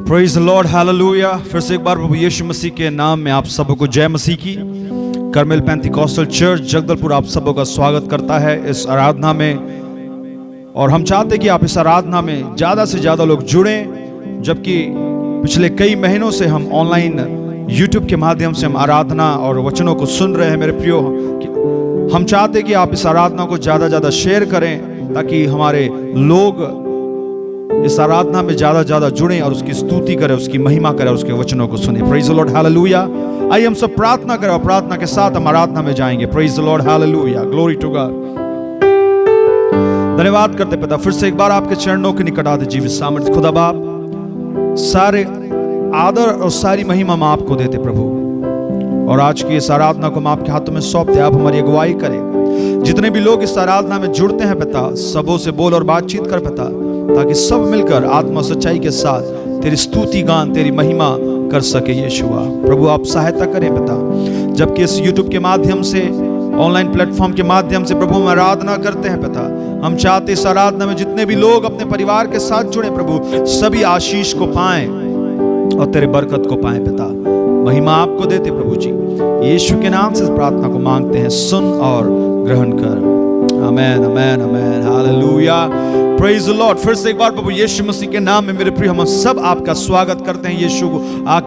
Praise the Lord, hallelujah. फिर से एक बार प्रभु यीशु मसीह के नाम में आप सबको जय मसीह की। करमेल पेंटिकॉस्टल चर्च जगदलपुर आप सबों का स्वागत करता है इस आराधना में। और हम चाहते हैं कि आप इस आराधना में ज़्यादा से ज़्यादा लोग जुड़ें, जबकि पिछले कई महीनों से हम ऑनलाइन यूट्यूब के माध्यम से हम आराधना और वचनों को सुन रहे हैं। मेरे प्रियो, हम चाहते हैं कि आप इस आराधना को ज़्यादा ज़्यादा शेयर करें, ताकि हमारे लोग इस आराधना में ज्यादा जुड़ें और उसकी स्तुति करें, उसकी महिमा करें, उसके वचनों को सुने। Praise the Lord, hallelujah. आइए हम सब प्रार्थना करें और प्रार्थना के साथ हम आराधना में जाएंगे। Praise the Lord, hallelujah, glory to God. धन्यवाद करते पिता, फिर से एक बार आपके चरणों के निकट आते जीवित सामर्थ्य खुदा बाप, सारे आदर और सारी महिमा हम आपको देते प्रभु। और आज की इस आराधना को हम आपके हाथों में सौंपते, आप हमारी अगुवाई करें। जितने भी लोग इस आराधना में जुड़ते हैं पिता, सबों से बोल और बातचीत कर पिता, ताकि सब मिलकर आत्मा सच्चाई के साथ तेरी स्तुति गान, तेरी महिमा कर सके। यीशुआ प्रभु, आप सहायता करें पिता, जबकि इस यूट्यूब के माध्यम से, ऑनलाइन प्लेटफॉर्म के माध्यम से प्रभु हम आराधना करते हैं पिता। हम चाहते इस आराधना में जितने भी लोग अपने परिवार के साथ जुड़े प्रभु, सभी आशीष को पाएं और तेरे बरकत को पाएं पिता। महिमा आपको देते प्रभु जी, यीशु के नाम से प्रार्थना को मांगते हैं, सुन और ग्रहण कर। Amen, amen, amen, hallelujah. Praise the Lord. फिर से एक बार प्रभु यीशु मसीह के नाम में मेरे प्रिय हम सब आपका स्वागत करते हैं यीशु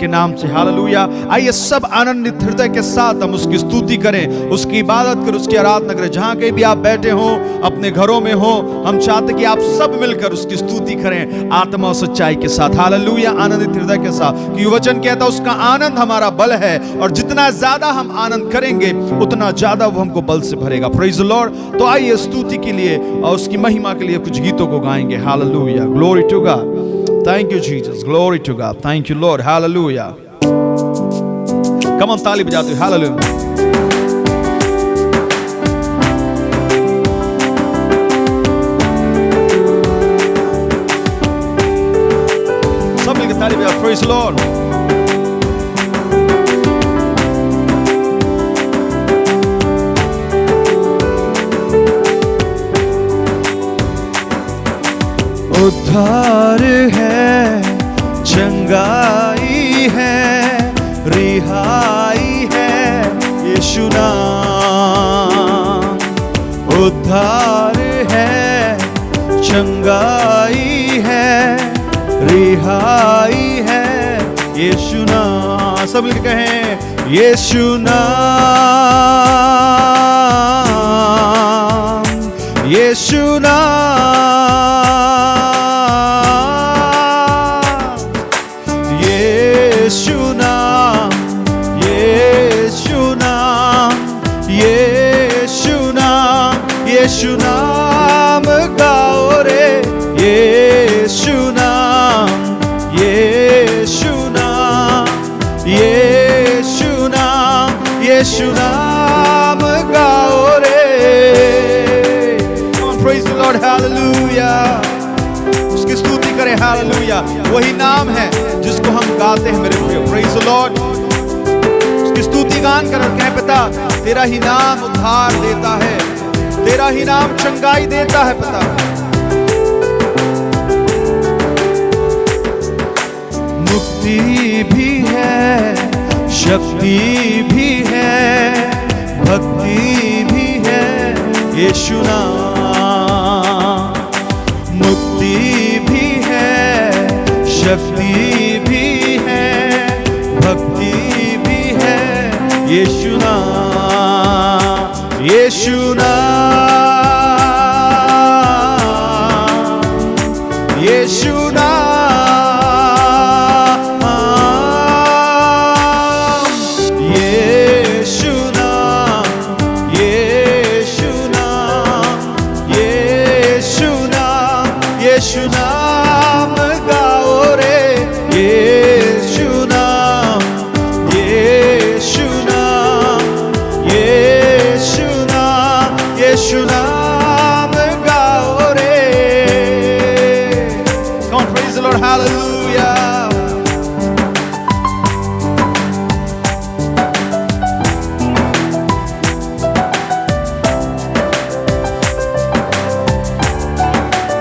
के नाम से, हालेलुया। आइए सब आनंदित हृदय के साथ हम उसकी स्तुति करें, उसकी इबादत करें, उसकी आराधना करें। जहां कहीं भी आप बैठे हो, अपने घरों में हो, हम चाहते कि आप सब मिलकर उसकी स्तुति करें आत्मा और सच्चाई के साथ, हालेलुया, आनंदित हृदय के साथ। क्योंकि वचन कहता है उसका आनंद हमारा बल है, और जितना ज्यादा हम आनंद करेंगे उतना ज्यादा वो हमको बल से भरेगा। Praise the Lord. तो आइए स्तुति के लिए और उसकी महिमा के लिए कुछ गीतों को गाएंगे। Hallelujah, glory to God, thank you Jesus, glory to God, thank you Lord, hallelujah. Come on, ताली बजाते हुए हालेलुया। सब मिलकर ताली बजाओ, प्रेज द लॉर्ड। उद्धार है, चंगाई है, रिहाई है यीशु नाम। उद्धार है, चंगाई है, रिहाई है यीशु नाम। सब मिलकर कहें, यीशु नाम, यीशु नाम, यीशु नाम गाओ रे, यीशु नाम, यीशु नाम, यीशु नाम, यीशु नाम गाओ रे। Praise the Lord, hallelujah. उसकी स्तुति करें, हालेलुया। वही नाम है जिसको हम गाते हैं मेरे प्रियो। Praise the Lord. उसकी स्तुति गान कर कहें, पिता तेरा ही नाम उद्धार देता है, तेरा ही नाम चंगाई देता है पिता। मुक्ति भी है, शक्ति भी है, भक्ति भी है यीशु नाम। मुक्ति भी है, शक्ति भी है, भक्ति भी है यीशु नाम, यीशु नाम, यीशु नाम, यीशु नाम, यीशु नाम, यीशु नाम, यीशु नाम गाओ रे, यीशु नाम, यीशु नाम, यीशु नाम, यीशु नाम गाओ रे। Come on, praise the Lord, hallelujah.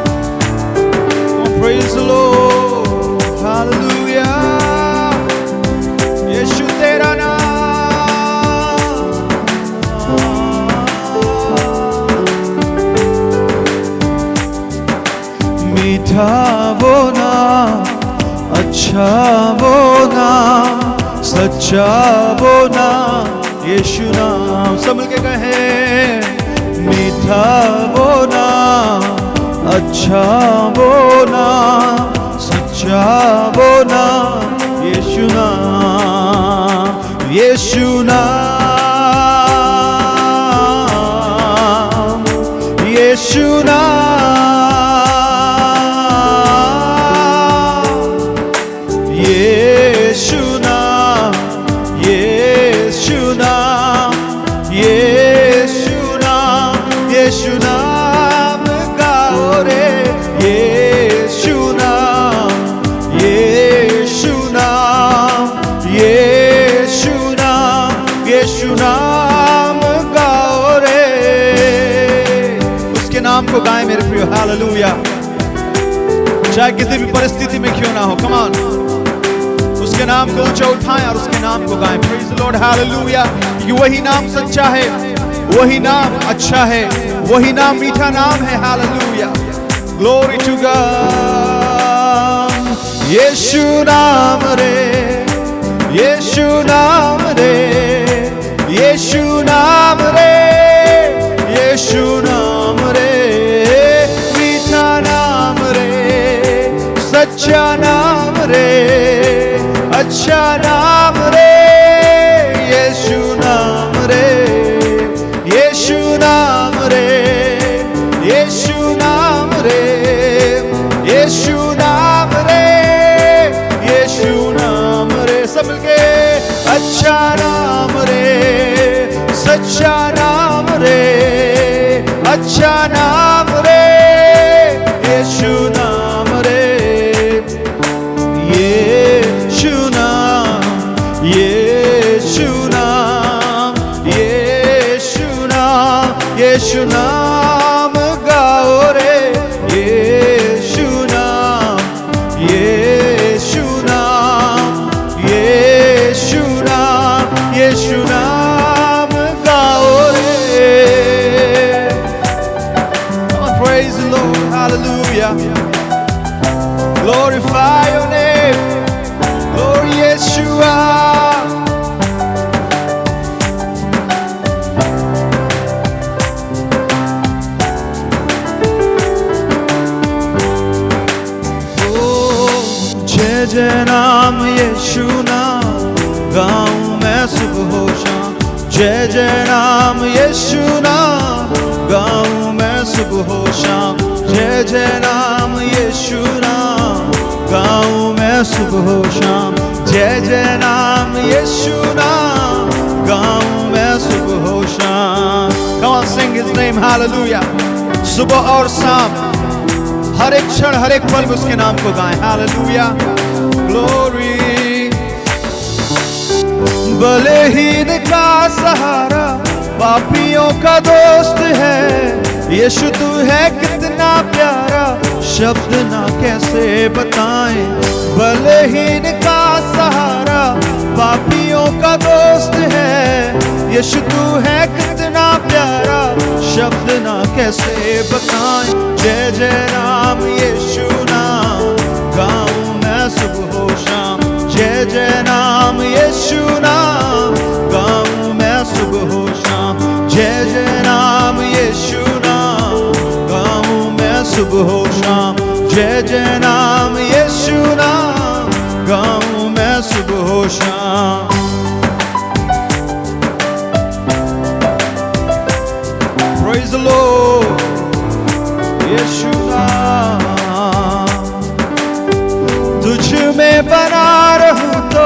Come on, praise the Lord, hallelujah. मीठा वो नाम, अच्छा वो नाम, सच्चा वो नाम, यीशु नाम। सब मिलके कहे, मीठा वो नाम, अच्छा वो नाम, सच्चा वो नाम, यीशु नाम, यीशु नाम, यीशु नाम, यीशु नाम, यीशु नाम, यीशु नाम, यीशु नाम गाओ रे, यीशु नाम, यीशु नाम, यीशु नाम, यीशु नाम गाओ रे। उसके नाम को गाएं मेरे प्रियो, हालेलुया। चाहे किसी भी परिस्थिति में क्यों ना हो, कम ऑन, उसके नाम को ऊंचा उठाएं और उसके नाम को गाएं। Praise the Lord, hallelujah. क्योंकि वही नाम सच्चा है, वही नाम अच्छा है, वही नाम मीठा नाम है, हालेलुया। Glory to God. यीशु नाम रे, यीशु नाम रे, यीशु नाम रे, यीशु नाम रे, मीठा नाम रे, सच्चा नाम रे, अच्छा नाम रे, यीशु नाम रे, यीशु नाम रे, यीशु नाम रे, यीशु नाम रे, यीशु नाम रे। सब मिलके, अच्छा नाम रे, सच्चा नाम रे, अच्छा नाम रे, यीशु नाम रे, यीशु नाम, यीशु नाम, यीशु नाम, यीशु नाम गाओ रे, यीशु नाम, यीशु नाम, यीशु नाम, यीशु नाम गाओ रे। Praise the Lord, hallelujah. Glorify your name, glory Yeshua. जय जय नाम यीशु नाम गाऊं मैं सुबह शाम, जय जय नाम यीशु नाम गाऊं मैं सुबह शाम, जय जय नाम यीशु नाम गाऊं मैं सुबह शाम, जय जय नाम यीशु नाम गाऊं मैं सुबह शाम। Come on, sing his name, hallelujah. सुबह और शाम, हर एक क्षण हर एक पल उसके नाम को गाएं, हालेलुया। ग्लोरी। बलहीन का सहारा, पापियों का दोस्त है, यीशु तू है कितना प्यारा, शब्द ना कैसे बताएं। बलहीन का सहारा, पापियों का दोस्त है, यीशु तू है कितना प्यारा, शब्द ना कैसे बताएं। जय जय नाम यीशु नाम गाऊं मैं सुबह शाम, जय जय नाम यीशु नाम गाऊं मैं सुबह शाम, जय जय नाम यीशु नाम गाऊं मैं सुबह शाम, जय जय नाम यीशु नाम गाऊं मैं सुबह शाम। Praise the Lord, यीशु नाम। तुझ में बना रहूं तो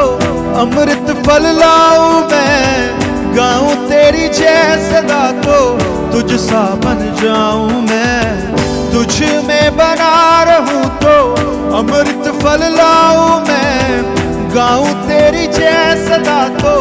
अमृत फल लाऊं मैं, गाऊं तेरी जय सदा तो तुझ सा बन जाऊं मैं। तुझ में बना रहूं तो अमृत फल लाऊं मैं, गाऊं तेरी जय सदा तो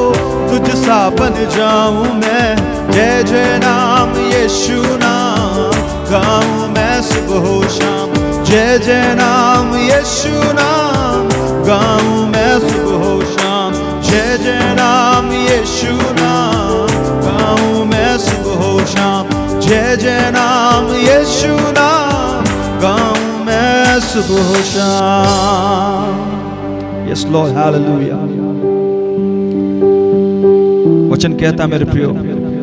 तुझ सा बन जाऊं मैं। जय जय नाम यीशु नाम गाऊं मैं सुबह शाम, जय जय नाम यीशु नाम गाऊं मैं सुबह शाम, जय जय नाम यीशु नाम गाऊं मैं सुबह शाम, जय जय नाम यीशु नाम गाऊं मैं सुबह शाम। Yes Lord, hallelujah. वचन कहता मेरे प्रियो,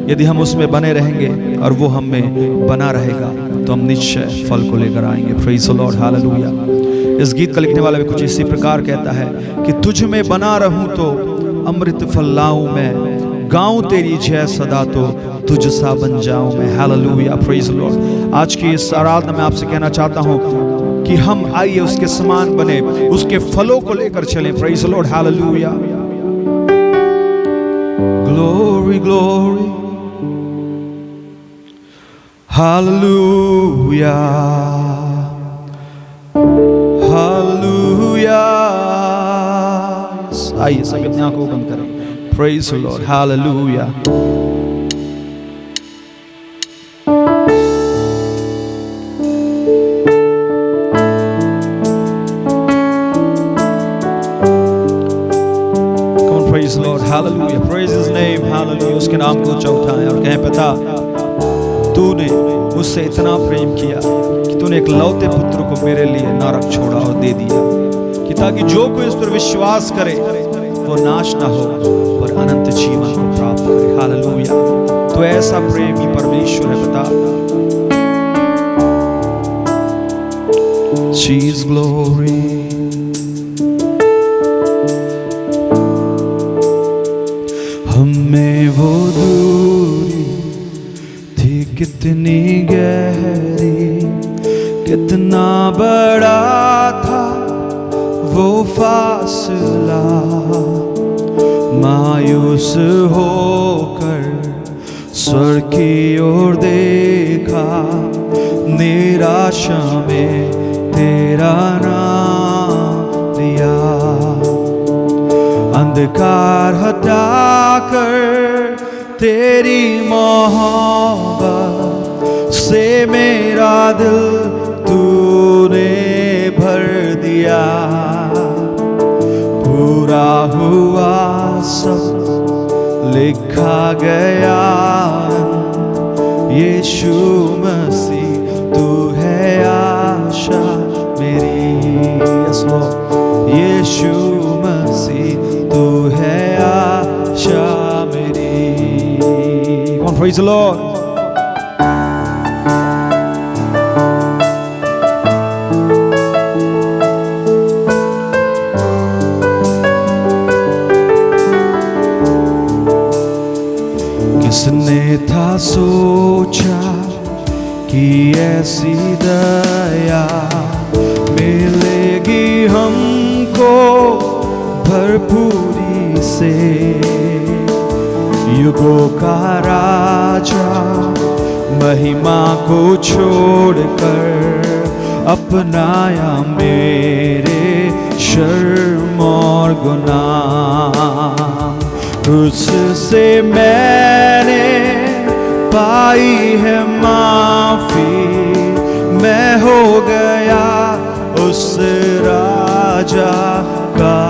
यदि हम उसमें बने रहेंगे और वो हम में बना रहेगा तो हम निश्चय फल को लेकर आएंगे। Praise the Lord, hallelujah. इस गीत का लिखने वाला भी कुछ इसी प्रकार कहता है कि तुझ में बना रहूं तो अमृत फल लाऊं मैं, गाऊं तेरी जय सदा तो तुझ सा बन जाऊं मैं। Hallelujah, praise the Lord. आज की इस आराधना में आपसे कहना चाहता हूं कि हम आइए उसके समान बने, उसके फलों को लेकर चलें। Praise the Lord, hallelujah. Glory glory, hallelujah, hallelujah. आइए सभी अपनी आंखों को बंद करें। Praise the Lord, hallelujah. Praise the Lord, hallelujah, praise His name, hallelujah। उसके नाम को ऊंचा उठाएं और कहें, पिता तूने मुझसे इतना प्रेम किया कि तूने एक लौते पुत्र को मेरे लिए नरक छोड़ा और दे दिया, कि ताकि जो कोई इस पर विश्वास करे वो नाश ना हो पर अनंत जीवन को प्राप्त करे। हालेलुया। तो ऐसा प्रेमी परमेश्वर है, पिता। She's glory, हमें वो दूरी थी कितनी गहरी, कितना बड़ा था वो फासला। मायूस होकर स्वर्ग की ओर देखा, निराशा में तेरा नाम लिया। अंधकार हटाकर तेरी मोहब्बत से मेरा दिल तूने भर दिया। पूरा हुआ सब लिखा गया, यीशु मसीह तू है आशा मेरी। यस लॉर्ड, यीशु मसीह तू है आशा मेरी। Come on, praise the Lord. किसने था सोचा कि ऐसी दया मिलेगी हमको भरपूरी से। युगों का राजा महिमा को छोड़कर अपनाया मेरे शर्म और गुनाह। उससे मैंने पाई है माफी, मैं हो गया उस राजा का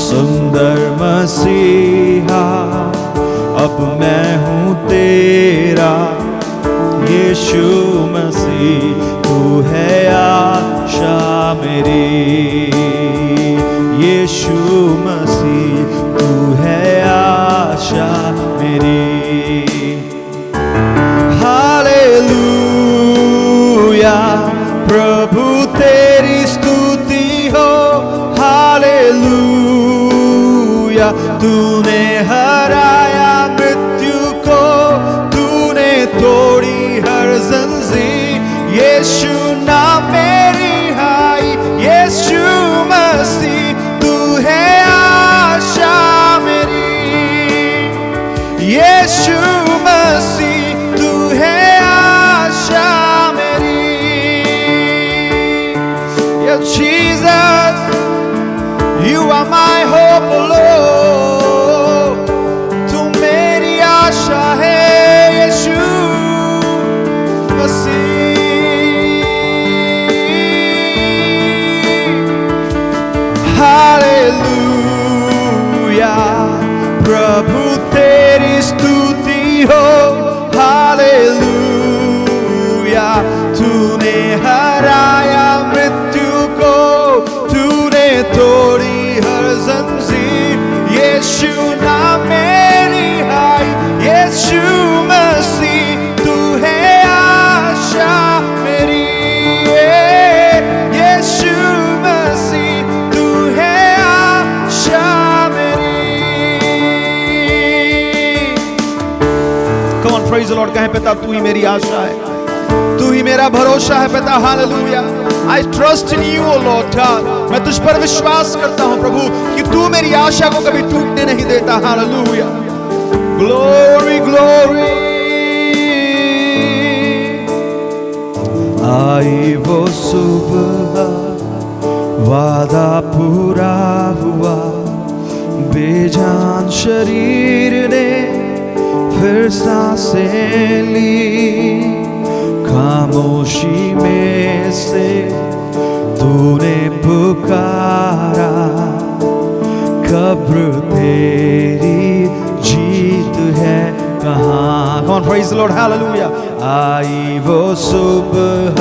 सुंदर मसीहा। अब मैं हूँ तेरा यीशु मसीह, तू है आशा मेरी। यीशु मसीह तू है आशा मेरी। हालेलुया, प्रभु तेरी स्तुति हो। हालेलुया, तूने हराया मृत्यु को, तूने तोड़ी हर जंजीर। यीशु नाम मेरी हाई, यीशु मसीह तू है आशा मेरी। यीशु मसीह तू है आशा मेरी। Yeah, Jesus, you are my hope, Lord. तू मेरी आशा है, यीशु मसीह। हालेलुया, प्रभु तेरी स्तुति हो। हालेलुया, तूने हराया यीशु नाम मेरी हाय, यीशु मसीह तू है आशा मेरी, यीशु मसीह तू है आशा मेरी। Come on, praise the Lord, कहें पिता तू ही मेरी आशा है, तू ही मेरा भरोसा है पिता। Hallelujah. I trust in you, O Lord God. मैं तुझ पर विश्वास करता हूं प्रभु कि तू मेरी आशा को कभी टूटने नहीं देता। हालेलुया। Glory, glory। आई वो सुबह, वादा पूरा हुआ, बेजान शरीर ने फिर सांसें ली, खामोशी में से तूने पुकारा, कब्र तेरी जीत है कहाँ। Come on, praise the Lord, hallelujah। आई वो सुबह,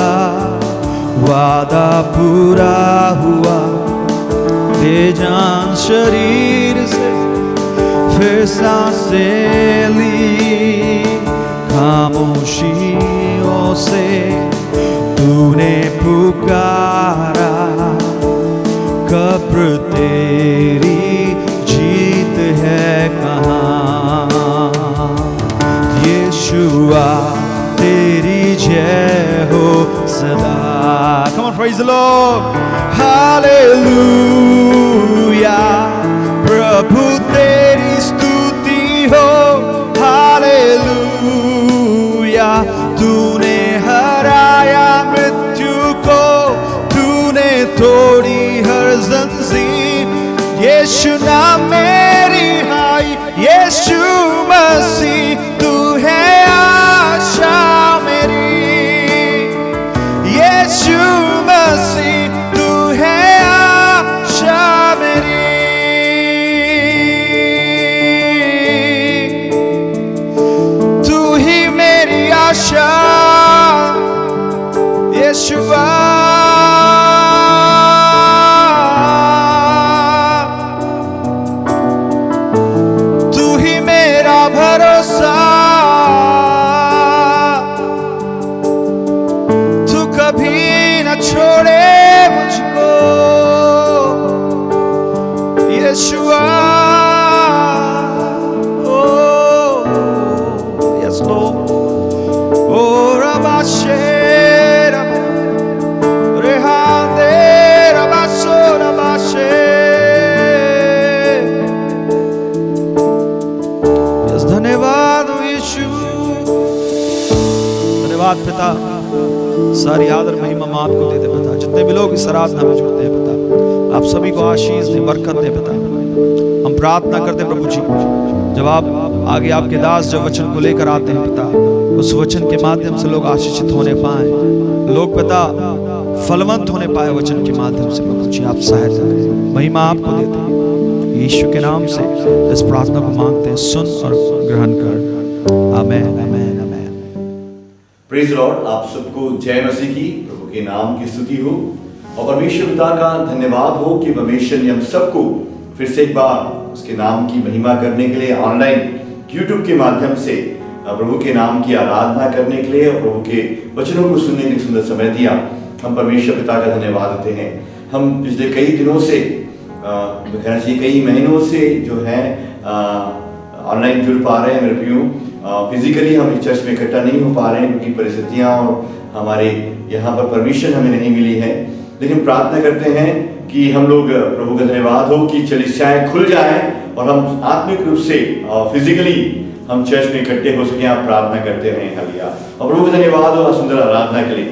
वादा पूरा हुआ, बेजान शरीर से फिर सांसें ली, खामोशियों से तूने पुकारा, कब्र तेरी जीत है कहाँ। यीशुआ तेरी जय हो सदा। Come on, praise the Lord, hallelujah। प्रभु तेरी स्तुति हो, हालेलुया। तूने हराया मृत्यु को, तूने तोड़ी हर जंजीर, यीशु नाम मेरी हाय, यीशु मसीह तू है आशा मेरी, यीशु मसीह तू है आशा मेरी। आशा यीशुआ, तू ही मेरा भरोसा, तू कभी न छोड़े मुझको, यीशुआ। Yes, Lord। धन्यवाद यीशु, धन्यवाद पिता। सारी आदर महिमा आपको दे दे पिता। जितने भी लोग इस आराधना में जुड़ते हैं पिता, आप सभी को आशीष दे, बरकत दे पिता। हम प्रार्थना करते प्रभु जी, जब आप आगे आपके दास जब वचन को लेकर आते हैं पिता, उस वचन के माध्यम से लोग आशीषित होने पाए, लोग पिता फलवंत होने पाए वचन के माध्यम से। प्रभु जी आप सहायता करें, महिमा आपको देते हैं। यीशु के नाम से इस प्रार्थना को मांगते हैं, सुन और ग्रहण कर। Amen, amen, amen. Praise the Lord. आप सबको जय मसीह की, प्रभु के नाम की स्तुति हो और परमेश्वर पिता का धन्यवाद हो कि परमेश्वर ने हम सबको फिर से एक बार उसके नाम की महिमा करने के लिए ऑनलाइन यूट्यूब के माध्यम से प्रभु के नाम की आराधना करने के लिए और प्रभु के वचनों को सुनने के लिए सुंदर समय दिया। हम परमेश्वर पिता का धन्यवाद देते हैं। हम पिछले कई दिनों से कहना चाहिए कई महीनों से जो है ऑनलाइन जुड़ पा रहे हैं। मेरे प्रियो, फिजिकली हम इस चर्च में इकट्ठा नहीं हो पा रहे हैं क्योंकि परिस्थितियाँ और हमारे यहाँ पर परमिशन हमें नहीं मिली है, लेकिन प्रार्थना करते हैं कि हम लोग प्रभु का धन्यवाद हो कि कलीसियाएं खुल जाएं और हम आत्मिक रूप से फिजिकली हम चर्च में इकट्ठे हो सके। आप प्रार्थना करते रहें। हालेलुया। और प्रभु का धन्यवाद हो सुंदर आराधना के लिए।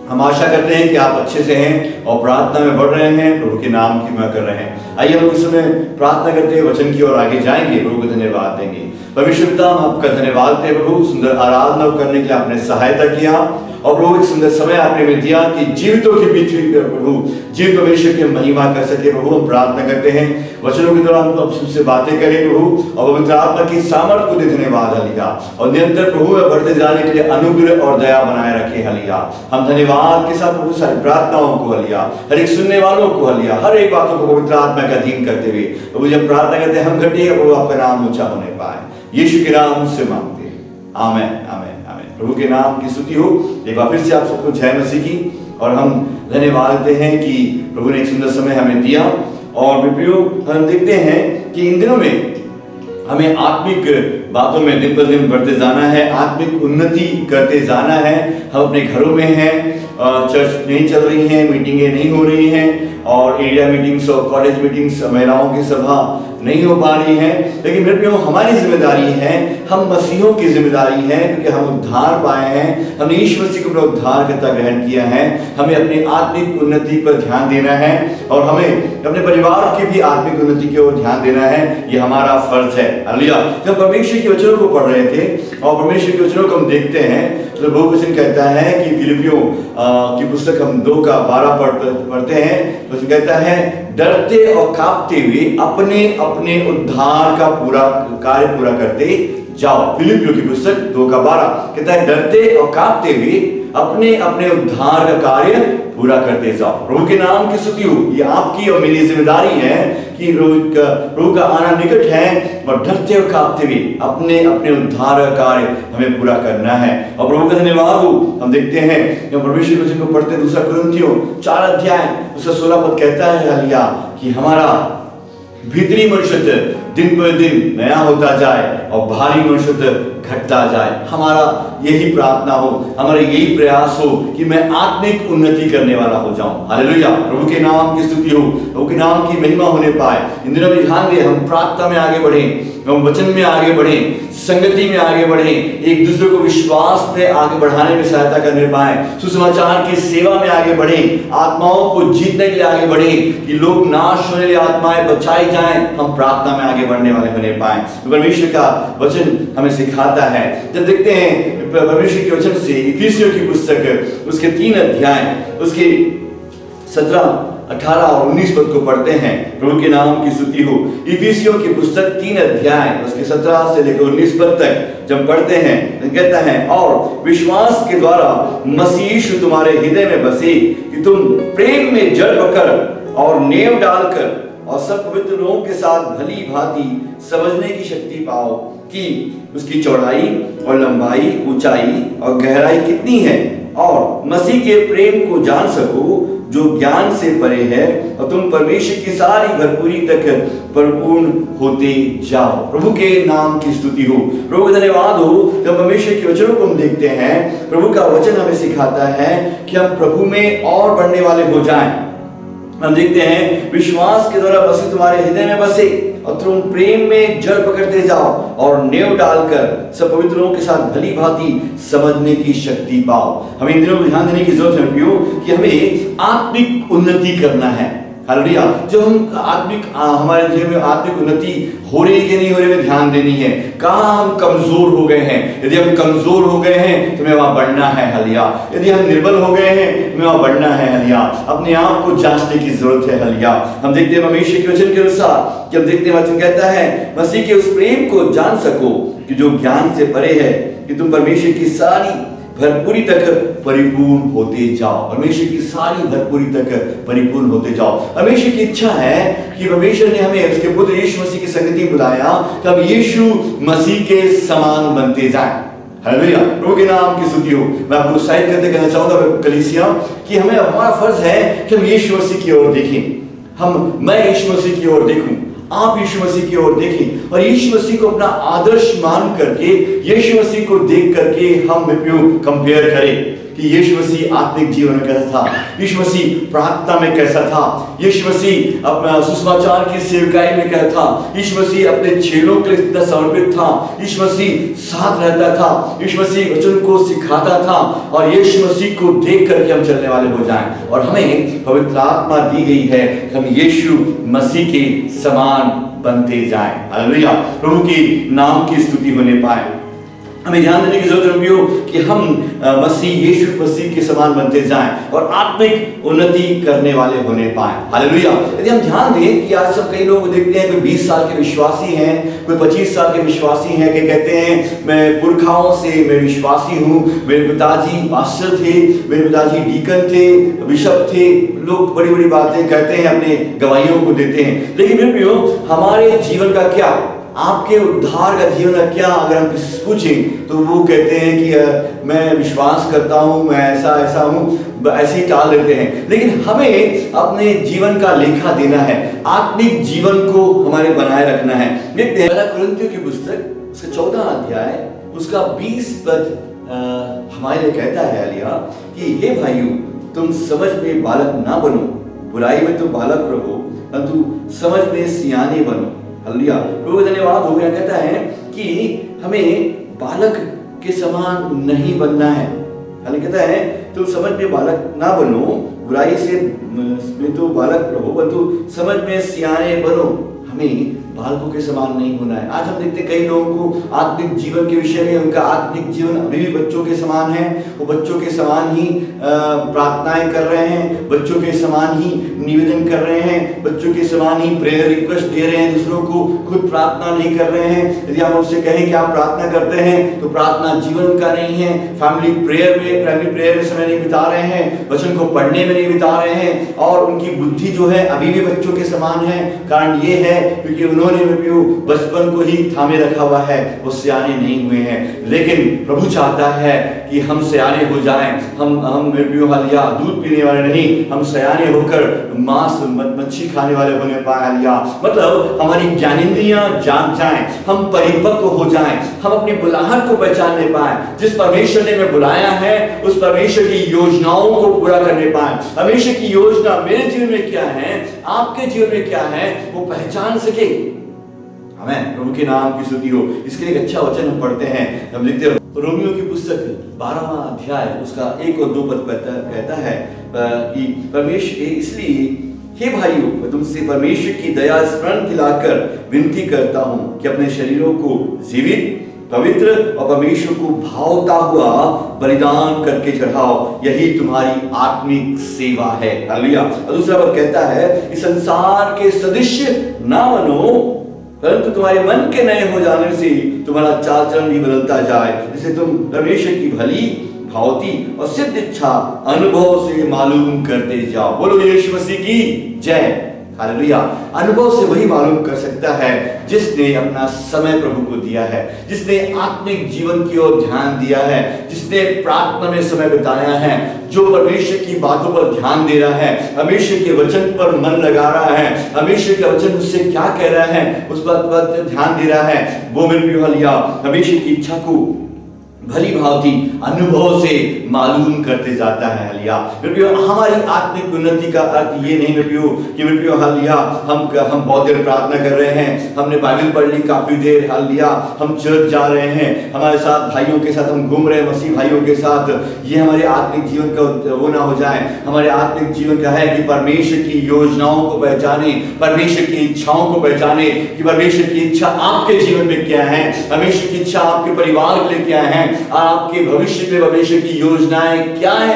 हम आशा करते हैं कि आप अच्छे से हैं और प्रार्थना में बढ़ रहे हैं, प्रभु के नाम की महिमा कर रहे हैं। आइए हम इस समय प्रार्थना करते हैं, वचन की ओर आगे जाएंगे, प्रभु को धन्यवाद देंगे। परमेश्वर पिता, हम आपका धन्यवाद दें प्रभु, सुंदर आराधना करने के लिए आपने सहायता किया और प्रभु एक सुंदर समय आपने में दिया कि जीवितों की पृथ्वी पर प्रभु जीवित परमेश्वर की महिमा कर सके। प्रभु हम प्रार्थना करते हैं वचनों के दौरान आप सबसे बातें करें प्रभु, और पवित्र आत्मा की सामर्थ को दे धन्यवाद हलिया, और निरंतर प्रभु में बढ़ते जाने के लिए अनुग्रह और दया बनाए रखे हलिया। हम धन्यवाद के साथ प्रभु सारी प्रार्थनाओं को हलिया, हर एक सुनने वालों को हलिया, हर एक बातों को पवित्र आत्मा का अधीन करते हुए प्रभु जब प्रार्थना करते हैं हम घटे प्रभु आपका नाम ऊंचा होने पाए, यीशु के नाम से मांगते हैं, आमेन आमेन आमेन। प्रभु के नाम की स्तुति हो। एक बार फिर से आप सबको जय मसीह की, और हम धन्यवाद देते हैं कि प्रभु ने एक सुंदर समय हमें दिया। और हम देखते हैं कि इन दिनों में हमें आत्मिक बातों में दिन पर दिन बढ़ते जाना है, आत्मिक उन्नति करते जाना है। हम अपने घरों में हैं, चर्च नहीं चल रही हैं, मीटिंगें नहीं हो रही हैं, और एरिया मीटिंग्स और कॉलेज मीटिंग्स, महिलाओं की सभा नहीं हो पा रही है, लेकिन मेरे प्रियो हमारी जिम्मेदारी है, हम मसीहों की जिम्मेदारी है, क्योंकि हम उद्धार पाए हैं, हमने यीशु मसीह को अपना उद्धारकर्ता ग्रहण किया है। हमें अपनी आत्मिक उन्नति पर ध्यान देना है, और हमें अपने परिवार की भी आत्मिक उन्नति की ओर ध्यान देना है, ये हमारा फर्ज है। हालेलुया। जब परमेश्वर के वचनों को पढ़ रहे थे और परमेश्वर के वचनों को हम देखते हैं तो बहु वचन कहता है कि फिलिपियों की पुस्तक हम 2:12 पढ़ते हैं, तो कहता है डरते और कांपते हुए अपने अपने उद्धार का पूरा कार्य पूरा करते जाओ। फिलिपियों की पुस्तक 2:12 कहता है डरते और कांपते हुए अपने अपने उद्धार का कार्य पूरा करते जाओ। प्रभु के नाम की स्तुति हो। ये आपकी और मेरी जिम्मेदारी है कि प्रभु का आना निकट है, और डरते और कांपते हुए अपने अपने उद्धार का कार्य हमें पूरा करना है। और प्रभु का धन्यवाद हो। हम देखते हैं जब परमेश्वर के वचन को पढ़ते हैं 2 कुरिन्थियों 4 अध्याय उसका 16 पद कहता है हालेलुया कि हमारा भीतरी मनुष्य दिन पर दिन नया होता जाए और भारी मनुष्य घटता जाए। हमारा यही प्रार्थना हो, हमारा यही प्रयास हो कि मैं आत्मिक उन्नति करने वाला हो जाऊं। हालेलुया। प्रभु के नाम की स्तुति हो, प्रभु के नाम की महिमा होने पाए। इन दिनों में ध्यान दें, हम प्रार्थना में आगे बढ़ें, हम वचन में आगे बढ़ें, संगति में आगे बढ़ें, एक दूसरे को विश्वास में आगे बढ़ाने में सहायता करने पाए, सुसमाचार की सेवा में आगे बढ़ें, आत्माओं को जीतने के लिए आगे बढ़ें, कि लोग नाश होने वाली आत्माएं बचाई जाएं, हम प्रार्थना में आगे बढ़ने वाले बने पाए। तो परमेश्वर का वचन हमें सिखाता है। जब देखते हैं परमेश्वर के वचन से इफिसियों की पुस्तक उसके 3 अध्याय उसके 17, 18 और 19 पद को पढ़ते हैं। प्रभु के नाम की स्तुति हो। इफिसियों की पुस्तक 3 अध्याय उसके 17 से लेकर 19 पद तक जब पढ़ते हैं तो कहता है और विश्वास के द्वारा मसीह यीशु तुम्हारे हृदय में बसे, कि तुम प्रेम में जड़ पकड़ और नेव डालकर और सब पवित्र लोगों के साथ भली भांति समझने की शक्ति पाओ कि उसकी चौड़ाई और लंबाई, ऊंचाई और गहराई कितनी है, और मसीह के प्रेम को जान सको जो ज्ञान से परे है, और तुम परमेश्वर की सारी भरपूरी तक परिपूर्ण होते जाओ। प्रभु के नाम की स्तुति हो। प्रभु का धन्यवाद हो। जब परमेश्वर के वचनों को हम देखते हैं, प्रभु का वचन हमें सिखाता है कि हम प्रभु में और बढ़ने वाले हो जाएं। हम देखते हैं विश्वास के द्वारा बसे तुम्हारे हृदय में बसे, और तुम प्रेम में जड़ पकड़ते जाओ और नेव डालकर सब पवित्र लोगों के साथ भली भांति समझने की शक्ति पाओ। हमें इन दिनों में ध्यान देने की जरूरत है कि हमें आत्मिक उन्नति करना है। हालेलुया। जो हम आत्मिक हमारे जीवन में आत्मिक उन्नति हो रही है कि नहीं हो रही है, ध्यान देनी है। कहाँ हम कमजोर हो गए हैं, यदि हम कमजोर हो गए हैं तो हमें वहां बढ़ना है। हालेलुया। यदि हम निर्बल हो गए हैं तो हमें वहां बढ़ना है। हालेलुया। अपने आप को जांचने की जरूरत है। हालेलुया। हम देखते हैं परमेश्वर के वचन के अनुसार, जब देखते हैं वचन कहता है मसीह के उस प्रेम को जान सको कि जो ज्ञान से परे है, कि तुम परमेश्वर की सारी भरपूरी तक परिपूर्ण होते जाओ। परमेश्वर की सारी भरपूरी तक परिपूर्ण होते जाओ। परमेश्वर की इच्छा है कि परमेश्वर ने हमें उसके पुत्र यीशु मसीह की संगति बुलाया कि हम यीशु मसीह के समान बनते जाएं। हालेलुया। प्रभु के नाम की स्तुति हो। मैं आपको उत्साहित करते कहना चाहूंगा कलीसिया कि हमें हमारा फर्ज है कि हम यीशु मसीह की ओर देखें। मैं यीशु मसीह की ओर देखूं, आप यीशु मसीह की ओर देखें, और यीशु मसीह को अपना आदर्श मान करके यीशु मसीह को देख करके हम कंपेयर करें कि यीशु मसीह आत्मिक जीवन में कैसा था, यीशु मसीह प्रार्थना में कैसा था, यीशु मसीह अपना सुसमाचार की सेवकाई में कैसा था, यीशु मसीह अपने चेलों के लिए कितना समर्पित था, यीशु मसीह साथ रहता था, यीशु मसीह वचन को सिखाता था, और यीशु मसीह को देख करके हम चलने वाले हो जाएं। और हमें पवित्र आत्मा दी गई है कि हम यीशु मसीह के समान बनते जाएं। हालेलुया। प्रभु की नाम की स्तुति होने पाए। हमें ध्यान देने की जरूरत है कि हम मसीह यीशु मसीह के समान बनते जाएं और आत्मिक उन्नति करने वाले होने पाएं। हालेलुया। यदि हम ध्यान दें कि आज सब कई लोग देखते हैं, कोई 20 साल के विश्वासी हैं, कोई 25 साल के विश्वासी हैं, कि कहते हैं मैं पुरखाओं से मैं विश्वासी हूँ, मेरे पिताजी पास्टर थे, मेरे पिताजी डीकन थे, बिशप थे। लोग बड़ी बड़ी बातें कहते हैं, अपने गवाहियों को देते हैं, लेकिन फिर हमारे जीवन का क्या, आपके उद्धार का जीवन का क्या अगर हम किसी पूछें तो वो कहते हैं कि मैं विश्वास करता हूँ, मैं ऐसा ऐसा हूँ, ऐसे ही टाल देते हैं। लेकिन हमें अपने जीवन का लेखा देना है, आत्मिक जीवन को हमारे बनाए रखना है। देखते हैं पहला कुरिन्थियों की पुस्तक उसका 14 अध्याय उसका 20 पद हमारे लिए कहता है अलिया कि हे भाइयों, तुम समझ में बालक ना बनो, बुराई में तुम बालक रहो, परंतु समझ में सियाने बनो। हालेलुया, प्रभु का धन्यवाद हो गया। कहता है कि हमें बालक के समान नहीं बनना है। कहता है तुम समझ में बालक ना बनो, बुराई से में तो बालक रहो, परंतु समझ में सियाने बनो। हमें बालकों के समान नहीं होना है। आज हम देखते हैं कई लोगों को आत्मिक जीवन के विषय में, उनका आत्मिक जीवन अभी भी बच्चों के समान है। वो बच्चों के समान ही प्रार्थनाएं कर रहे हैं, बच्चों के समान ही निवेदन कर रहे हैं, बच्चों के समान ही प्रेयर रिक्वेस्ट दे रहे हैं दूसरों को, खुद प्रार्थना नहीं कर रहे हैं। यदि हम उससे कहें कि आप प्रार्थना करते हैं तो प्रार्थना जीवन का नहीं है, फैमिली प्रेयर में समय नहीं बिता रहे हैं, वचन को पढ़ने में नहीं बिता रहे हैं, और उनकी बुद्धि जो है अभी भी बच्चों के समान है। कारण ये है क्योंकि उन्होंने बचपन को ही थामे रखा हुआ है, वो सियाने नहीं हुए हैं। लेकिन प्रभु चाहता है कि हम सियाने हो जाएं, हम हालिया दूध पीने वाले नहीं, हम सियाने होकर मांस मच्छी खाने वाले होने पाए। हालिया मतलब हमारी ज्ञानेंद्रियां जाग जाएं, हम परिपक्व हो जाएं, हम अपनी बुलाहट को पहचानने पाए, जिस परमेश्वर ने हमें बुलाया है उस परमेश्वर की योजनाओं को पूरा करने पाए। परमेश्वर की योजना मेरे जीवन में क्या है, आपके जीवन में क्या है, वो पहचान सके। आमीन, प्रभु के नाम की स्तुति हो। इसके लिए एक अच्छा वचन हम पढ़ते हैं, हम लिखते हैं रोमियो की पुस्तक 12वां अध्याय उसका 1 और 2 पद कहता है कि परमेश्वर, इसलिए हे भाइयों, मैं तुमसे परमेश्वर की दया स्मरण दिलाकर विनती करता हूँ कि अपने शरीरों को जीवित, पवित्र और परमेश्वर को भावता हुआ बलिदान करके चढ़ाओ, यही तुम्हारी आत्मिक सेवा है। हालेलुया। और दूसरा पद कहता है कि संसार के सदृश्य ना बनो, परंतु तुम्हारे मन के नए हो जाने से तुम्हारा चाल चलन भी बदलता जाए, जिससे तुम परमेश्वर की भली, भावती और सिद्ध इच्छा अनुभव से मालूम करते जाओ। बोलो यीशु मसीह की जय। हालेलुया। अनुभव से वही मालूम कर सकता है जिसने अपना समय प्रभु को दिया है, जिसने आत्मिक जीवन की ओर ध्यान दिया है, जिसने प्रार्थना में समय बिताया है, जो परमेश्वर की बातों पर ध्यान दे रहा है, परमेश्वर के वचन पर मन लगा रहा है, परमेश्वर का वचन उससे क्या कह रहा है उस पर ध्यान दे रहा है, वो मेरे हालिया परमेश्वर की इच्छा को भली भांति अनुभव से मालूम करते जाता है। हालिया हमारी आत्मिक उन्नति का अर्थ ये नहीं कि हालिया हम बहुत देर प्रार्थना कर रहे हैं, हमने बाइबल पढ़ ली काफी देर, हालिया हम चर्च जा रहे हैं, हमारे साथ भाइयों के साथ हम घूम रहे हैं, मसीह भाइयों के साथ, ये हमारे आत्मिक जीवन का वो ना हो जाए। हमारे आत्मिक जीवन का है कि परमेश्वर की योजनाओं को पहचाने, परमेश्वर की इच्छाओं को पहचाने कि परमेश्वर की इच्छा आपके जीवन में क्या है, परमेश्वर की इच्छा आपके परिवार के लिए क्या है, आपके भविष्य के भविष्य की योजनाएं क्या है।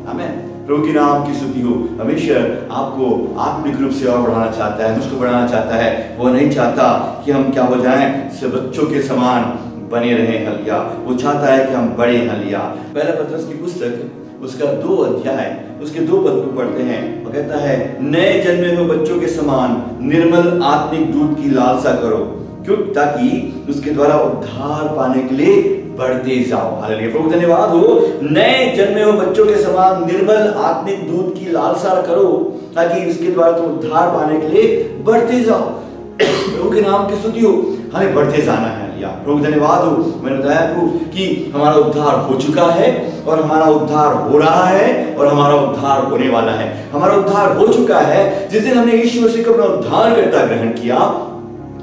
आमीन, प्रभु के नाम की स्तुति हो। परमेश्वर आपको आत्मिक रूप से और बढ़ाना चाहता है, उसको बढ़ाना चाहता है। वो नहीं चाहता कि हम क्या हो जाएं, सब बच्चों के समान बने रहें। हालिया वो चाहता है कि हम बड़े। हालिया पहला पत्रस की पुस्तक उसका 2 अध्याय उसके 2 पद को पढ़ते हैं। वो कहता है नए जन्मे हुए बच्चों के समान निर्मल आत्मिक दूध की लालसा करो, क्यों, ताकि उसके द्वारा उद्धार पाने के लिए बढ़ते जाओ। हालेलुया, प्रभु धन्यवाद हो। नए जन्मे हुए बच्चों के समान निर्मल आत्मिक दूध की लालसा करो, ताकि इसके द्वारा तुम उद्धार पाने के लिए बढ़ते जाओ। प्रभु के नाम की स्तुति हो। हमें बढ़ते जाना है। प्रभु धन्यवाद हो। मैंने बताया आपको कि हमारा उद्धार हो चुका है और हमारा उद्धार हो रहा है और हमारा उद्धार होने वाला है। हमारा उद्धार हो चुका है जिस दिन हमने यीशु मसीह को अपना उद्धारकर्ता ग्रहण किया,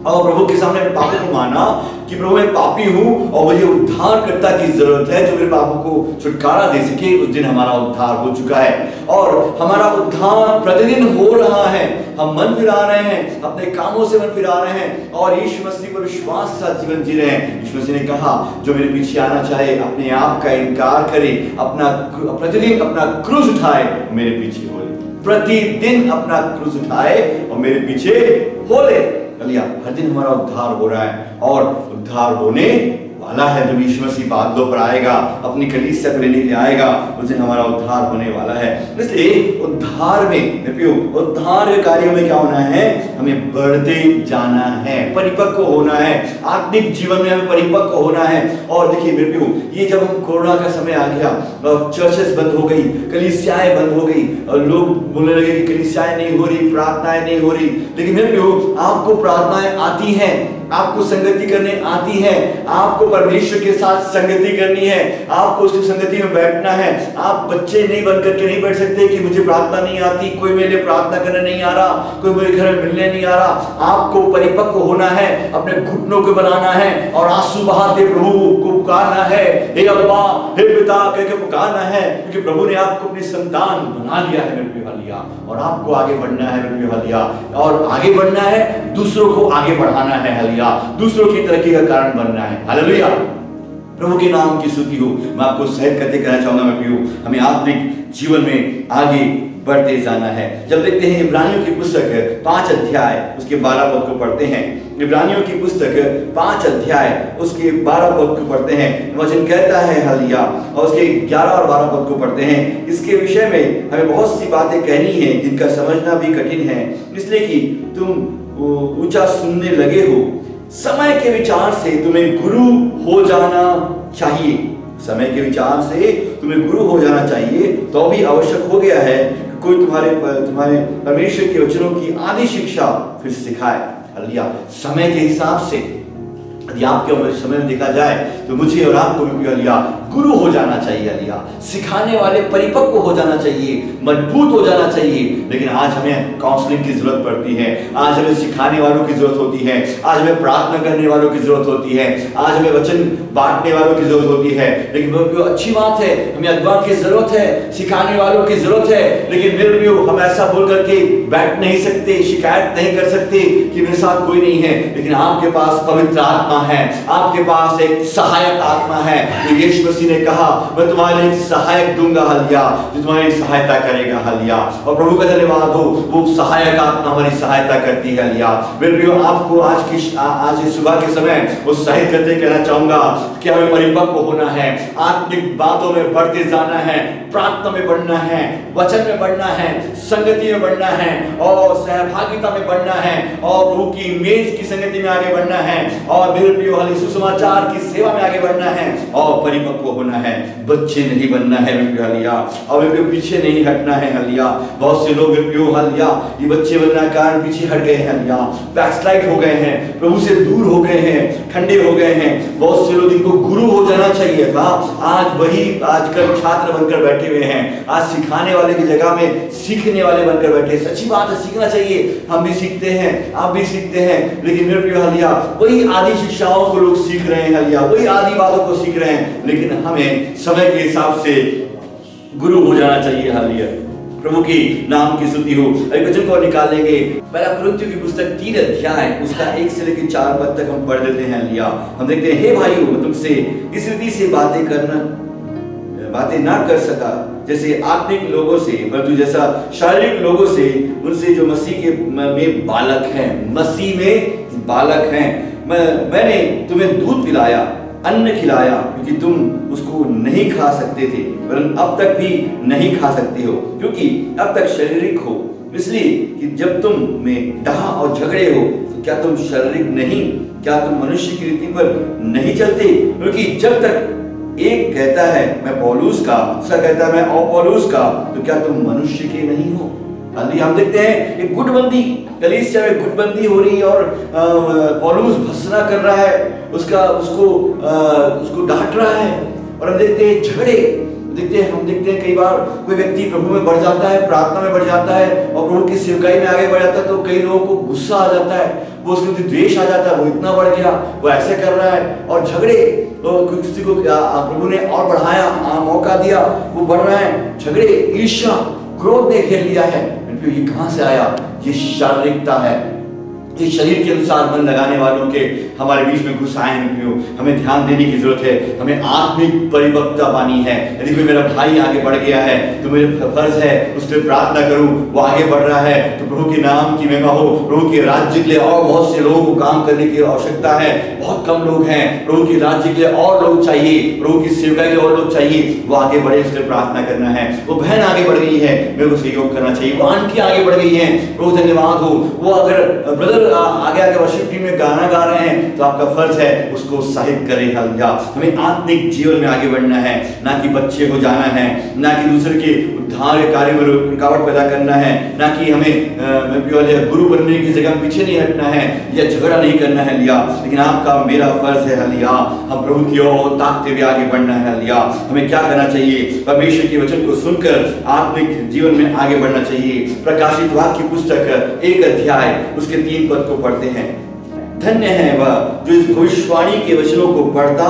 और प्रभु के सामने अपने पापों को माना कि प्रभु मैं पापी हूं और मुझे उद्धारकर्ता की जरूरत है जो मेरे पापों को छुटकारा दे सके। उस दिन हमारा उद्धार हो चुका है और हमारा उद्धार प्रतिदिन हो रहा है। हम मन फिरा रहे हैं, अपने कामों से मन फिरा रहे हैं और यीशु मसीह पर विश्वास के साथ जीवन जी रहे हैं। यीशु मसीह ने कहा जो मेरे पीछे आना चाहे अपने आप का इनकार करे, अपना प्रतिदिन अपना क्रूस उठाए मेरे पीछे हो ले। प्रतिदिन अपना क्रूस उठाए और मेरे पीछे हो ले। हर दिन हमारा उद्धार हो रहा है और उद्धार होने वाला है। जब यीशु मसीह बादलों पर आएगा, अपनी कलीसिया को लेने के लिए आएगा, उस दिन हमारा उद्धार होने वाला है। इसलिए उद्धार में उद्धार के कार्यों में क्या होना है? हमें बढ़ते जाना है, परिपक्व होना है, आत्मिक जीवन में हमें परिपक्व होना है। और देखिए मेरे प्रियो, ये जब हम कोरोना का समय आ गया, चर्चेस बंद हो गई, कलीसियाएं बंद हो गई और लोग बोलने लगे कि कलीसियाएं नहीं हो रही, प्रार्थनाएं नहीं हो रही। लेकिन मेरे प्रियो, आपको प्रार्थनाएं आती हैं, आपको संगति करने आती है, आपको परमेश्वर के साथ संगति करनी है, आपको उसकी संगति में बैठना है। आप बच्चे नहीं बन करके नहीं बैठ सकते कि मुझे प्रार्थना नहीं आती, कोई मेरे लिए प्रार्थना करने नहीं आ रहा, कोई मेरे घर में मिलने नहीं आ रहा। आपको परिपक्व होना है, अपने घुटनों को बनाना है और आंसू बहाते प्रभु को पुकारना है, हे अब्बा, हे पिता कह के पुकारना है, क्योंकि प्रभु ने आपको अपनी संतान बना लिया है मेरे प्रिय हालिया। और आपको आगे बढ़ना है मेरे प्रिय हालिया, और आगे बढ़ना है, दूसरों को आगे बढ़ाना है हालिया, दूसरों की तरक्की का कारण बनना है। हालेलुया, प्रभु के नाम की स्तुति हो। मैं आपको सहज करते कहना चाहूंगा मैं प्रियो, हमें आत्मिक जीवन में आगे बढ़ते जाना है। जब देखते हैं इब्रानियों की पुस्तक 5 अध्याय उसके 12 पद को पढ़ते हैं, इब्रानियों की पुस्तक 5 अध्याय उसके 12 पद को पढ़ते हैं, वचन कहता है हालेलुया, और उसके 11 और 12 पद को पढ़ते हैं। इसके विषय में हमें बहुत सी बातें कहनी है जिनका समझना भी कठिन है, इसलिए कि तुम ऊंचा सुनने लगे हो। समय के विचार से तुम्हें गुरु हो जाना चाहिए, समय के विचार से तुम्हें गुरु हो जाना चाहिए। तो भी आवश्यक हो गया है कि कोई तुम्हारे परमेश्वर के वचनों की आदि शिक्षा फिर सिखाए। हालेलुया, समय के हिसाब से यदि आपके समय में देखा जाए तो मुझे और आपको भी हालेलुया गुरु हो जाना चाहिए, हालेलुया सिखाने वाले परिपक्व हो जाना चाहिए, मजबूत हो जाना चाहिए। लेकिन आज हमें काउंसलिंग की जरूरत पड़ती है, आज हमें सिखाने वालों की जरूरत होती है, आज हमें प्रार्थना करने वालों की जरूरत होती है, आज हमें वचन बांटने वालों की जरूरत होती है। लेकिन मेरे अच्छी बात है, हमें अगुवा की जरूरत है, सिखाने वालों की जरूरत है। लेकिन मेरे प्रियो, हम ऐसा बोल करके बैठ नहीं सकते, शिकायत नहीं कर सकते कि मेरे साथ कोई नहीं है। लेकिन आपके पास पवित्र आत्मा है, आपके पास एक सहायक आत्मा है। तो यीशु मसीह ने कहा मैं तुम्हारे एक सहायक दूंगा हालेलुया, जो तुम्हारी सहायता करेगा हालेलुया। और प्रभु का धन्यवाद हो, वो सहायक आत्मा हमारी सहायता करती है हालेलुया। मेरे प्रियो, आपको आज सुबह के समय उत्साहित करते कहना चाहूंगा कि हमें परिपक्व होना है, आत्मिक बातों में बढ़ते जाना है, प्रार्थना में बढ़ना है, वचन में बढ़ना है, संगति में बढ़ना है और सहभागिता में बढ़ना है और प्रभु की मेज की संगति में आगे बढ़ना है और मेरे प्रियो हालेलुया सुसमाचार की सेवा में आगे बढ़ना है और परिपक्व होना है। बच्चे नहीं बनना है मेरे प्रियो हालेलुया, और मेरे प्रियो पीछे नहीं हटना है हालेलुया। बहुत से लोग मेरे प्रियो हालेलुया ये बच्चे बनने के कारण पीछे हट गए हैं हालेलुया, बैकस्लाइड हो गए हैं, प्रभु से दूर हो गए हैं, ठंडे हो गए हैं। बहुत से लोग जिनको गुरु हो जाना चाहिए था, आज वही आजकल छात्र बनकर बैठे हुए हैं, आज सिखाने वाले की जगह में सीखने वाले बनकर बैठे। सच्ची बात है, सीखना चाहिए, हम भी सीखते हैं, आप भी सीखते हैं। लेकिन मेरे प्रियो हालेलुया वही आदि शिक्षाओं को लोग सीख रहे हैं हालेलुया, वही आदि बातों को सीख रहे हैं। लेकिन हमें समय के हिसाब से गुरु हो जाना चाहिए हालेलुया। प्रभु की नाम की स्तुति हो। एक वचन को निकाल लेंगे, पहला कुरिन्थियों की पुस्तक 3 अध्याय उसका 1 से लेकर 4 पद तक हम पढ़ देते हैं हालेलुया। हम देखते हैं, हे भाइयों, मैं तुमसे इस रीति से बातें ना कर सका जैसे आत्मिक लोगों से, परंतु जैसा शारीरिक लोगों से, उनसे जो मसीह के में बालक हैं, मसीह में बालक हैं। मैंने तुम्हें दूध पिलाया, अन्न खिलाया, क्योंकि तुम उसको नहीं खा सकते थे, परंतु अब तक भी नहीं खा सकते हो, क्योंकि अब तक शारीरिक हो। इसलिए कि जब तुम में डाह और झगड़े हो तो क्या तुम शारीरिक नहीं, क्या तुम मनुष्य की रीति पर नहीं चलते? क्योंकि जब तक एक कहता है मैं पौलुस का, दूसरा कहता है मैं अपौलुस का, तो क्या तुम मनुष्य के नहीं हो? हम देखते हैं एक गुटबंदी, कलीसिया में गुटबंदी हो रही है और पौलुस भर्त्सना कर रहा है, उसको डांट रहा है। और हम देखते हैं झगड़े, हम देखते हैं कई बार कोई व्यक्ति प्रभु में बढ़ जाता है, प्रार्थना में बढ़ जाता है और प्रभु की सेवकाई में आगे बढ़ जाता है, तो कई लोगों को गुस्सा आ जाता है, वो उसके प्रति द्वेष आ जाता है, वो इतना बढ़ गया, वो ऐसे कर रहा है, और झगड़े, तो किसी को प्रभु ने और बढ़ाया, मौका दिया, वो बढ़ रहा है, झगड़े, ईर्ष्या, क्रोध ने घेर लिया है। ये कहां से आया? ये शारीरिकता है, ये शरीर के अनुसार मन लगाने वालों के हमारे बीच में घुस आए हैं। हमें ध्यान देने की जरूरत है, हमें आत्मिक परिपक्वता पानी है। यदि कोई मेरा भाई आगे बढ़ गया है तो मेरे फर्ज है उस पर प्रार्थना करूं, वो आगे बढ़ रहा है तो प्रभु के नाम की महिमा हो, प्रभु के राज्य के लिए और बहुत से लोगों को काम करने की आवश्यकता है। बहुत कम लोग हैं, प्रभु के राज्य के लिए और लोग चाहिए, प्रभु की सेवा के लिए और लोग चाहिए, वो आगे बढ़े, उस पर प्रार्थना करना है। वो बहन आगे बढ़ गई है, मेरे को सहयोग करना चाहिए। वो आंटी आगे बढ़ गई है, प्रभु धन्यवाद हो। वो अगर ब्रदर आगे आगे वर्शिप टीम में गाना गा रहे हैं तो आपका फर्ज है उसको उत्साहित करें। हालेलुया। हमें आत्मिक जीवन में आगे बढ़ना है, ना कि बच्चे हो जाना है, ना कि दूसरे के उद्धार कार्य में रुकावट पैदा करना है, ना कि हमें गुरु बनने की जगह पीछे नहीं हटना है या झगड़ा नहीं करना है लिया। लेकिन आपका मेरा फर्ज है हालेलुया, हम प्रभु की ओर ताकते हुए आगे बढ़ना है हालेलुया। हमें क्या करना चाहिए? परमेश्वर के वचन को सुनकर आत्मिक जीवन में आगे बढ़ना चाहिए। प्रकाशित वाक्य की पुस्तक 1 अध्याय उसके 3 पद को पढ़ते हैं। धन्य है वह जो इस भविष्यवाणी के वचनों को पढ़ता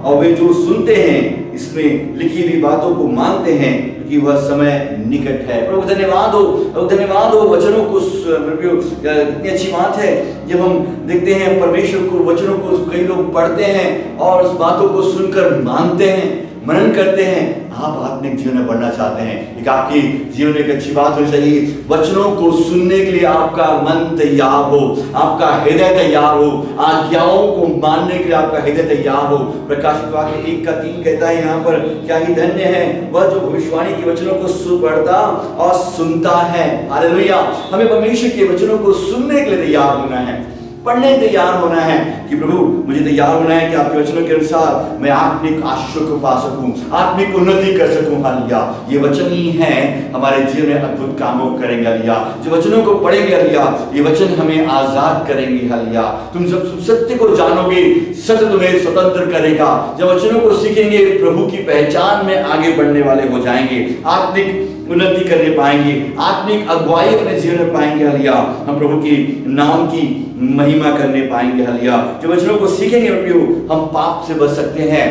और वे जो सुनते हैं इसमें लिखी हुई बातों को मानते हैं, क्योंकि वह समय निकट है। प्रभु धन्यवाद हो, धन्यवाद हो। वचनों को कितनी अच्छी बात है जब हम देखते हैं परमेश्वर को, वचनों को कई लोग पढ़ते हैं और उस बातों को सुनकर मानते हैं, मनन करते हैं। आप आत्मिक जीवन में बढ़ना चाहते हैं, एक आपकी जीवन में एक अच्छी बात होनी चाहिए, वचनों को सुनने के लिए आपका मन तैयार हो, आपका हृदय तैयार हो, आज्ञाओं को मानने के लिए आपका हृदय तैयार हो। प्रकाशित वाक्य 1 का 3 कहता है यहाँ पर, क्या ही धन्य है वह जो भविष्यवाणी के वचनों को पढ़ता और सुनता है। हालेलुया। हमें परमेश्वर के वचनों को सुनने के लिए तैयार होना है, पढ़ने तैयार होना है कि प्रभु मुझे तैयार होना है कि आपके वचनों के अनुसार मैं आत्मिक आशीष को पा सकूं, आत्मिक उन्नति कर सकूं। हालेलुया। ये वचन ही है हमारे जीवन में अद्भुत कामों करेंगे। हालेलुया। जो वचनों को पढ़ेंगे हालेलुया, ये वचन हमें आजाद करेंगे। हालेलुया। तुम सब सत्य को जानोगे, सत्य तुम्हें स्वतंत्र करेगा। जब वचनों को सीखेंगे प्रभु की पहचान में आगे बढ़ने वाले हो जाएंगे, आत्मिक उन्नति करने पाएंगे, आत्मिक अगुवाई अपने जीवन में पाएंगे। हालेलुया। हम प्रभु की नाम की महिमा करने पाएंगे। हालेलुया। जो वचनों को सीखेंगे प्रभु, हम पाप से बच सकते हैं,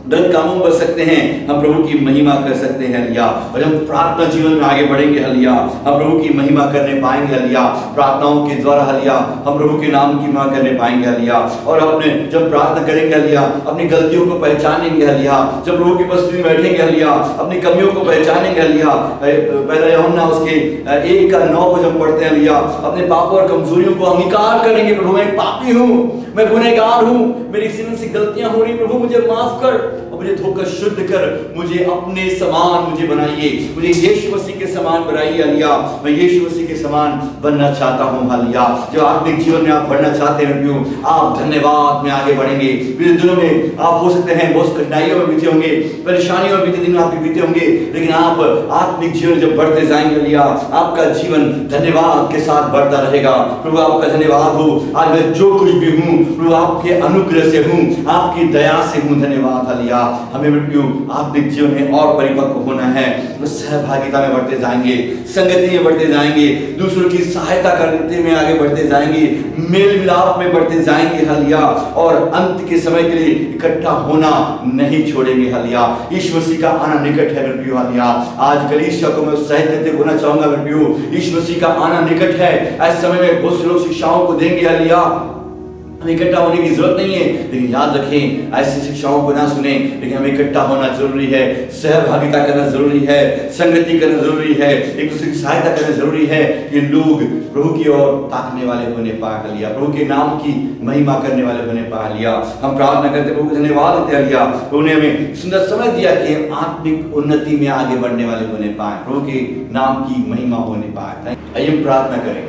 गलत कामों में बच सकते हैं, हम प्रभु की महिमा कर सकते हैं। हालेलुया। और जब प्रार्थना जीवन में आगे बढ़ेंगे हालेलुया, हम प्रभु की महिमा करने पाएंगे। हालेलुया। प्रार्थनाओं के द्वारा हालेलुया हम प्रभु के नाम की महिमा करने पाएंगे। हालेलुया। और अपने जब प्रार्थना करेंगे हालेलुया, अपनी गलतियों को पहचानेंगे। हालेलुया। जब प्रभु की उपस्थिति में बैठेंगे हालेलुया, अपनी कमियों को पहचानेंगे। हालेलुया। पहला यूहन्ना उसके 1 का 9 को जब पढ़ते हैं हालेलुया, अपने पापों और कमजोरियों को अंगीकार करेंगे। प्रभु मैं एक पापी हूँ, मैं गुनहगार हूँ, मेरी से गलतियां हो रही, प्रभु मुझे माफ कर और मुझे धोकर शुद्ध कर, मुझे अपने समान मुझे बनाइए, मुझे यीशु मसीह के समान बनाइए। हालेलुया। मैं यीशु मसीह के समान बनना चाहता हूँ। हालेलुया। जो आत्मिक जीवन में आप बढ़ना चाहते हैं प्रभु, आप धन्यवाद में आगे बढ़ेंगे। बीते दिनों में आप हो सकते हैं बहुत कठिनाइयों में बीते होंगे, परेशानियों में बीते दिन आपके बीते होंगे, लेकिन आप आत्मिक जीवन जब बढ़ते जाएंगे हालेलुया, आपका जीवन धन्यवाद के साथ बढ़ता रहेगा। प्रभु आपका धन्यवाद हो। आज मैं जो कुछ भी हूँ प्रभु आपके अनुग्रह से हूँ, आपकी दया से हूँ। धन्यवाद। हालेलुया। हमें प्रभु आत्मिक जीवन में और परिपक्व होना है, सहभागिता में बढ़ते जाएंगे, संगति में बढ़ते जाएंगे, दूसरों की सहायता करने में आगे बढ़ते जाएंगे, मेल मिलाप में बढ़ते जाएंगे। हालेलुया। और अंत के समय के लिए इकट्ठा होना नहीं छोड़ेंगे। हालेलुया। यीशु मसीह का आना निकट है प्रभु। हालेलुया। आज कलीसिया को मैं उत्साहित करते होना चाहूंगा प्रभु, यीशु मसीह का आना निकट है। ऐसे समय में बहुत से लोग शिक्षाओं को देंगे। हालेलुया। इकट्ठा होने की जरूरत नहीं है, लेकिन याद रखें ऐसी शिक्षाओं को ना सुने, लेकिन हमें इकट्ठा होना जरूरी है, सहभागिता करना जरूरी है, संगति करना जरूरी है, एक दूसरे की सहायता करना जरूरी है कि लोग प्रभु की ओर ताकने वाले होने पाए। हालेलुया। प्रभु के नाम की महिमा करने वाले होने पाए। हालेलुया। हम प्रार्थना करते प्रभु को धन्यवाद देते। हालेलुया। प्रभु ने हमें सुंदर समय दिया कि हम आत्मिक उन्नति में आगे बढ़ने वाले होने पाए, प्रभु के नाम की महिमा होने पाए। आइए प्रार्थना करें।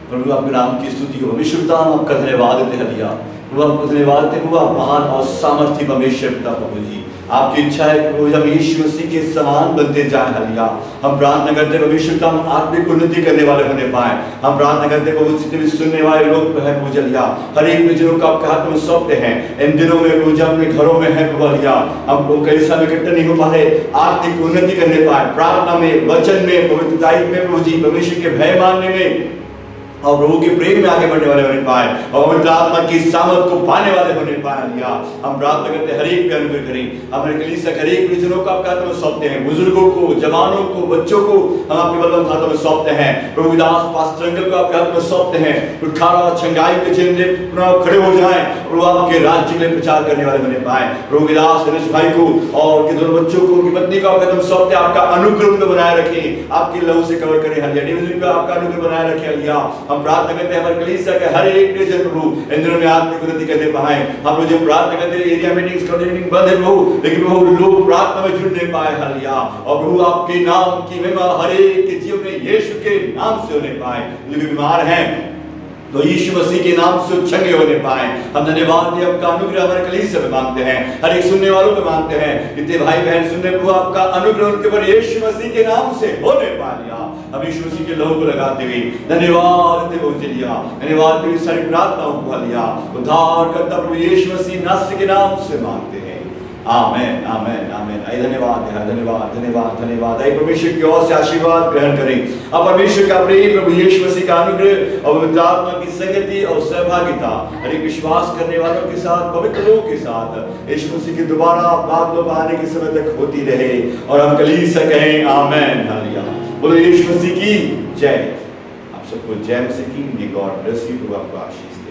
प्रभु आपके नाम की स्तुति हो, विश्वता हम आपका धन्यवाद देते हैं। हालेलुया। प्रभु आपको धन्यवाद देते, प्रभु आप महान और सामर्थी परमेश्वर पिता प्रभु जी। आपकी इच्छा है कि हम यीशु मसीह के समान बनते जाएं। हालेलुया। हम प्रार्थना करते हैं भविष्य का हम आत्मिक उन्नति करने वाले होने पाए। हम प्रार्थना करते हैं प्रभु जितने भी सुनने वाले लोग है प्रभु हालेलुया, हर एक विजनों को आपके हाथ में सौंपते हैं। इन दिनों में प्रभु जब अपने घरों में है प्रभु हालेलुया, हम लोग कई समय इकट्ठे नहीं हो पा रहे, आत्मिक उन्नति करने पाए, प्रार्थना में, वचन में, पवित्रता में प्रभु जी, परमेश्वर के भय मानने में और प्रभु के प्रेम में आगे बढ़ने वाले होने पाए और पवित्र आत्मा की सामर्थ को पाने वाले होने पाए। हालेलुया। हम प्रार्थना करते हैं हर एक पे अनुग्रह करें। हमारे कलीसिया हर एक विजनों को आपके हाथों में सौंपते हैं, बुजुर्गों को, जवानों को, बच्चों को हम आपके बलवंत हाथों में सौंपते हैं। प्रभु दास पास्टर अंकल को आपके हाथ में सौंपते हैं। छुटकारा छंगाई के चिन्ह पुनः खड़े हो जाएं, प्रभु आपके राज्य के लिए प्रचार करने वाले होने पाए। प्रभु दास गणेश भाई को और के दोनों बच्चों को, उनकी पत्नी को आपके हाथ में सौंपते हैं। आपका अनुग्रह उन पर बनाए रखें, आपके लहू से कवर करें। हालेलुया। डिवीजन पे आपका अनुग्रह बनाए रखें। हालेलुया। हम प्रार्थना करते हैं कलीसिया के हर एक निजन प्रभु इन दिनों में आत्मिक उन्नति करने पाए। हम लोग जो प्रार्थना करते हैं एरिया मीटिंग्स का मीटिंग बंद है प्रभु, लेकिन प्रभु लोग प्रार्थना में जुड़ने पाए। हालेलुया। और प्रभु आपके नाम की महिमा हर एक के जीवन में यीशु के नाम से होने पाए। जो भी बीमार हैं तो यीशु मसीह के नाम से चंगे होने पाए। हम धन्यवाद दें, आपका अनुग्रह हमारे कलीसिया में मांगते हैं, हर एक सुनने वालों पे मांगते हैं। इतने भाई बहन सुनने प्रभु आपका अनुग्रह उनके ऊपर यीशु मसीह के नाम से होने पाया। हम यीशु मसीह के लहू को लगाते हुए धन्यवाद देते हुए चलिया, धन्यवाद देते हुए सारी प्रार्थनाओं को हालेलुया उद्धार करता प्रभु यीशु मसीह नासरी के नाम से मांगते हैं। आमेन आमेन आमेन। आइए धन्यवाद धन्यवाद धन्यवाद धन्यवाद। आइए परमेश्वर की ओर से आशीर्वाद ग्रहण करें। अब परमेश्वर का प्रेम, प्रभु यीशु मसीह का अनुग्रह और पवित्र आत्मा की संगति और सहभागिता हर एक विश्वास करने वालों के साथ, पवित्र लोगों के साथ यीशु मसीह की दोबारा बादलों में आने के समय तक होती रहे। और हम कलीसिया कहें आमेन हालेलुया। बोलो यीशु मसीह की जय। आप सबको जय मसीह की। May God bless you. आपको आशीष